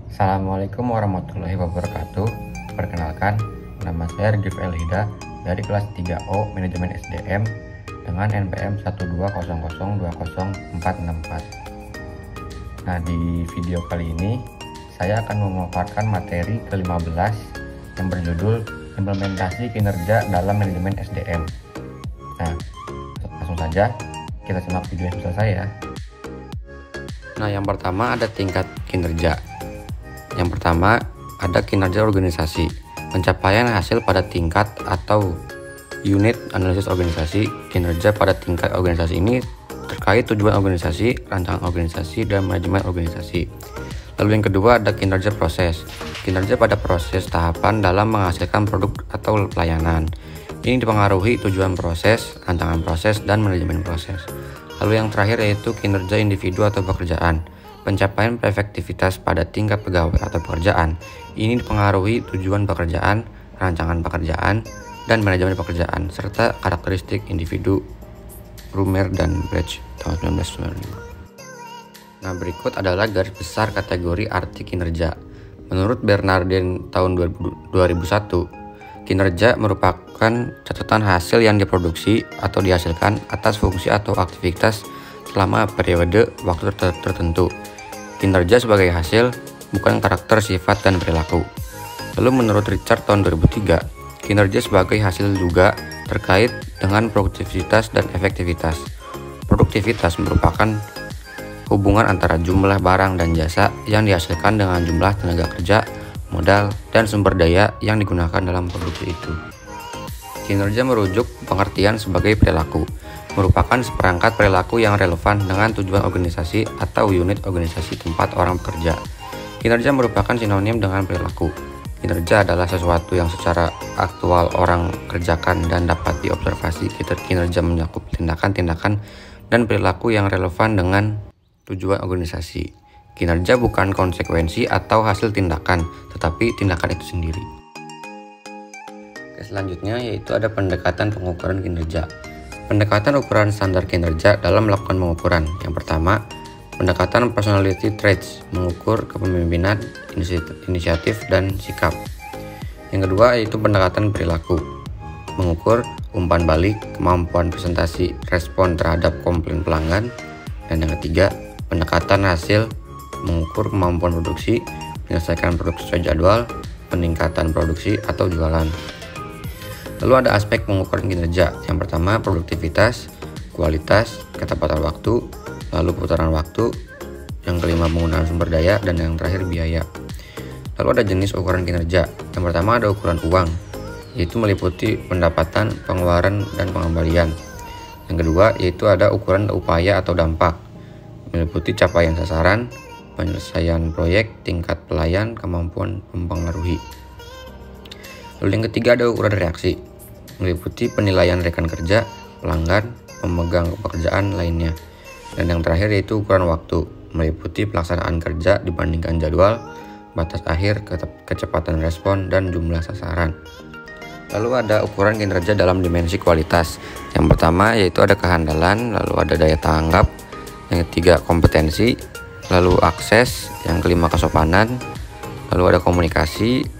Assalamualaikum warahmatullahi wabarakatuh. Perkenalkan, nama saya Ridif Elhida dari kelas 3O Manajemen SDM dengan NPM 120020464. Nah, di video kali ini saya akan memaparkan materi ke-15 yang berjudul Implementasi Kinerja dalam Manajemen SDM. Nah, langsung saja kita simak video yang selesai ya. Nah, yang pertama ada tingkat kinerja. Yang pertama, ada kinerja organisasi. Pencapaian hasil pada tingkat atau unit analisis organisasi. Kinerja pada tingkat organisasi ini terkait tujuan organisasi, rancangan organisasi, dan manajemen organisasi. Lalu yang kedua ada kinerja proses. Kinerja pada proses tahapan dalam menghasilkan produk atau pelayanan. Ini dipengaruhi tujuan proses, rancangan proses, dan manajemen proses. Lalu yang terakhir yaitu kinerja individu atau pekerjaan. Pencapaian efektivitas pada tingkat pegawai atau pekerjaan. Ini dipengaruhi tujuan pekerjaan, rancangan pekerjaan, dan manajemen pekerjaan, serta karakteristik individu. Rumer dan Brecht tahun 1995. Nah, berikut adalah garis besar kategori arti kinerja. Menurut Bernardin tahun 2001, kinerja merupakan catatan hasil yang diproduksi atau dihasilkan atas fungsi atau aktivitas selama periode waktu tertentu. Kinerja sebagai hasil, bukan karakter, sifat, dan perilaku. Lalu menurut Richard tahun 2003, kinerja sebagai hasil juga terkait dengan produktivitas dan efektivitas. Produktivitas merupakan hubungan antara jumlah barang dan jasa yang dihasilkan dengan jumlah tenaga kerja, modal, dan sumber daya yang digunakan dalam produksi itu. Kinerja merujuk pengertian sebagai perilaku, merupakan seperangkat perilaku yang relevan dengan tujuan organisasi atau unit organisasi tempat orang bekerja. Kinerja merupakan sinonim dengan perilaku. Kinerja adalah sesuatu yang secara aktual orang kerjakan dan dapat diobservasi. Kinerja mencakup tindakan-tindakan dan perilaku yang relevan dengan tujuan organisasi. Kinerja bukan konsekuensi atau hasil tindakan, tetapi tindakan itu sendiri. Selanjutnya yaitu ada pendekatan pengukuran kinerja. Pendekatan ukuran standar kinerja dalam melakukan pengukuran. Yang pertama, pendekatan personality traits, mengukur kepemimpinan, inisiatif, dan sikap. Yang kedua yaitu pendekatan perilaku, mengukur umpan balik, kemampuan presentasi, respon terhadap komplain pelanggan. Dan yang ketiga, pendekatan hasil, mengukur kemampuan produksi, menyelesaikan produk sesuai jadwal, peningkatan produksi atau jualan. Lalu ada aspek pengukuran kinerja. Yang pertama, produktivitas, kualitas, ketepatan waktu, lalu putaran waktu. Yang kelima, penggunaan sumber daya, dan yang terakhir biaya. Lalu ada jenis ukuran kinerja. Yang pertama ada ukuran uang, yaitu meliputi pendapatan, pengeluaran, dan pengembalian. Yang kedua yaitu ada ukuran upaya atau dampak, meliputi capaian sasaran, penyelesaian proyek, tingkat pelayan, kemampuan mempengaruhi. Lalu yang ketiga ada ukuran reaksi, meliputi penilaian rekan kerja, pelanggan, pemegang pekerjaan lainnya. Dan yang terakhir yaitu ukuran waktu, meliputi pelaksanaan kerja dibandingkan jadwal, batas akhir, kecepatan respon, dan jumlah sasaran. Lalu ada ukuran kinerja dalam dimensi kualitas. Yang pertama yaitu ada kehandalan, lalu ada daya tanggap, yang ketiga kompetensi, lalu akses, yang kelima kesopanan, lalu ada komunikasi,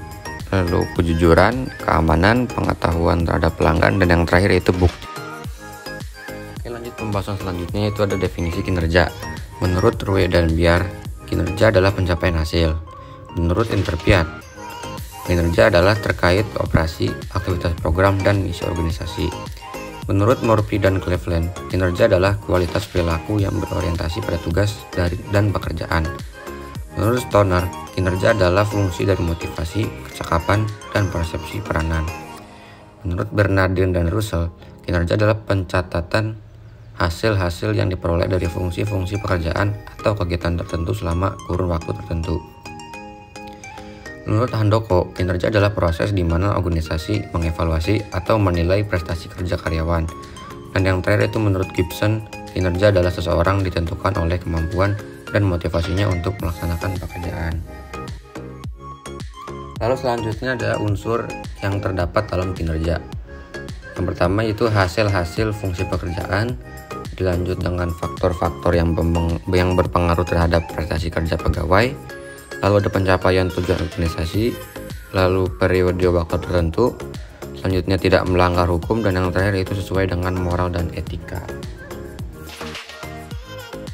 lalu kejujuran, keamanan, pengetahuan terhadap pelanggan, dan yang terakhir yaitu bukti. Oke, lanjut pembahasan selanjutnya yaitu ada definisi kinerja. Menurut Rue dan Biar, kinerja adalah pencapaian hasil. Menurut Interpiat, kinerja adalah terkait operasi, aktivitas program, dan misi organisasi. Menurut Murphy dan Cleveland, kinerja adalah kualitas perilaku yang berorientasi pada tugas dan pekerjaan. Menurut Stoner, kinerja adalah fungsi dari motivasi, kecakapan, dan persepsi peranan. Menurut Bernardin dan Russell, kinerja adalah pencatatan hasil-hasil yang diperoleh dari fungsi-fungsi pekerjaan atau kegiatan tertentu selama kurun waktu tertentu. Menurut Handoko, kinerja adalah proses di mana organisasi mengevaluasi atau menilai prestasi kerja karyawan. Dan yang terakhir itu menurut Gibson, kinerja adalah seseorang ditentukan oleh kemampuan dan motivasinya untuk melaksanakan pekerjaan. Lalu selanjutnya ada unsur yang terdapat dalam kinerja. Yang pertama itu hasil-hasil fungsi pekerjaan, dilanjut dengan faktor-faktor yang berpengaruh terhadap prestasi kerja pegawai, lalu ada pencapaian tujuan organisasi, lalu periode waktu tertentu, selanjutnya tidak melanggar hukum, dan yang terakhir yaitu sesuai dengan moral dan etika.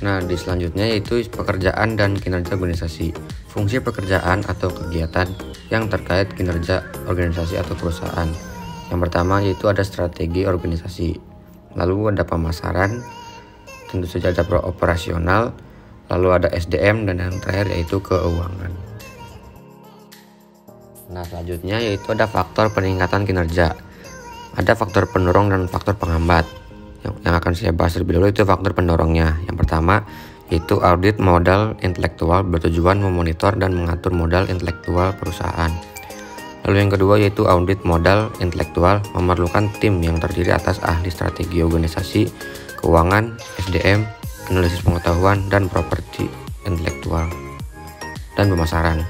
Nah, di selanjutnya yaitu pekerjaan dan kinerja organisasi. Fungsi pekerjaan atau kegiatan yang terkait kinerja organisasi atau perusahaan. Yang pertama yaitu ada strategi organisasi, lalu ada pemasaran, tentu saja ada operasional, lalu ada SDM, dan yang terakhir yaitu keuangan. Nah, selanjutnya yaitu ada faktor peningkatan kinerja. Ada faktor pendorong dan faktor penghambat. Yang akan saya bahas terlebih dahulu itu faktor pendorongnya. Yang pertama yaitu audit modal intelektual bertujuan memonitor dan mengatur modal intelektual perusahaan. Lalu yang kedua yaitu audit modal intelektual memerlukan tim yang terdiri atas ahli strategi organisasi, keuangan, SDM, analisis pengetahuan, dan properti intelektual, dan pemasaran.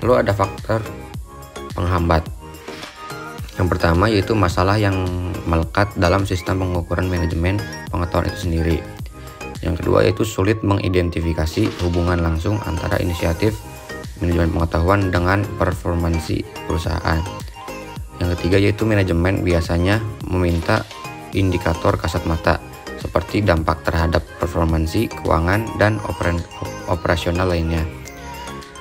Lalu ada faktor penghambat. Yang pertama yaitu masalah yang melekat dalam sistem pengukuran manajemen pengetahuan itu sendiri. Yang kedua yaitu sulit mengidentifikasi hubungan langsung antara inisiatif manajemen pengetahuan dengan performansi perusahaan. Yang ketiga yaitu manajemen biasanya meminta indikator kasat mata seperti dampak terhadap performansi, keuangan, dan operasional lainnya.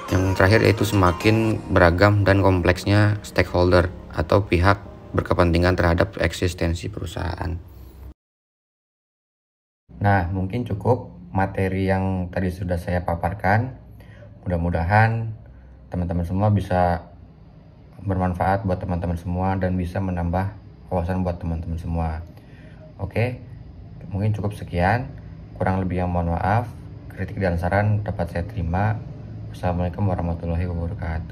Yang terakhir yaitu semakin beragam dan kompleksnya stakeholder atau pihak berkepentingan terhadap eksistensi perusahaan. Nah, mungkin cukup materi yang tadi sudah saya paparkan. Mudah-mudahan teman-teman semua bisa bermanfaat buat teman-teman semua dan bisa menambah wawasan buat teman-teman semua. Oke, mungkin cukup sekian. Kurang lebih yang mohon maaf. Kritik dan saran dapat saya terima. Wassalamualaikum warahmatullahi wabarakatuh.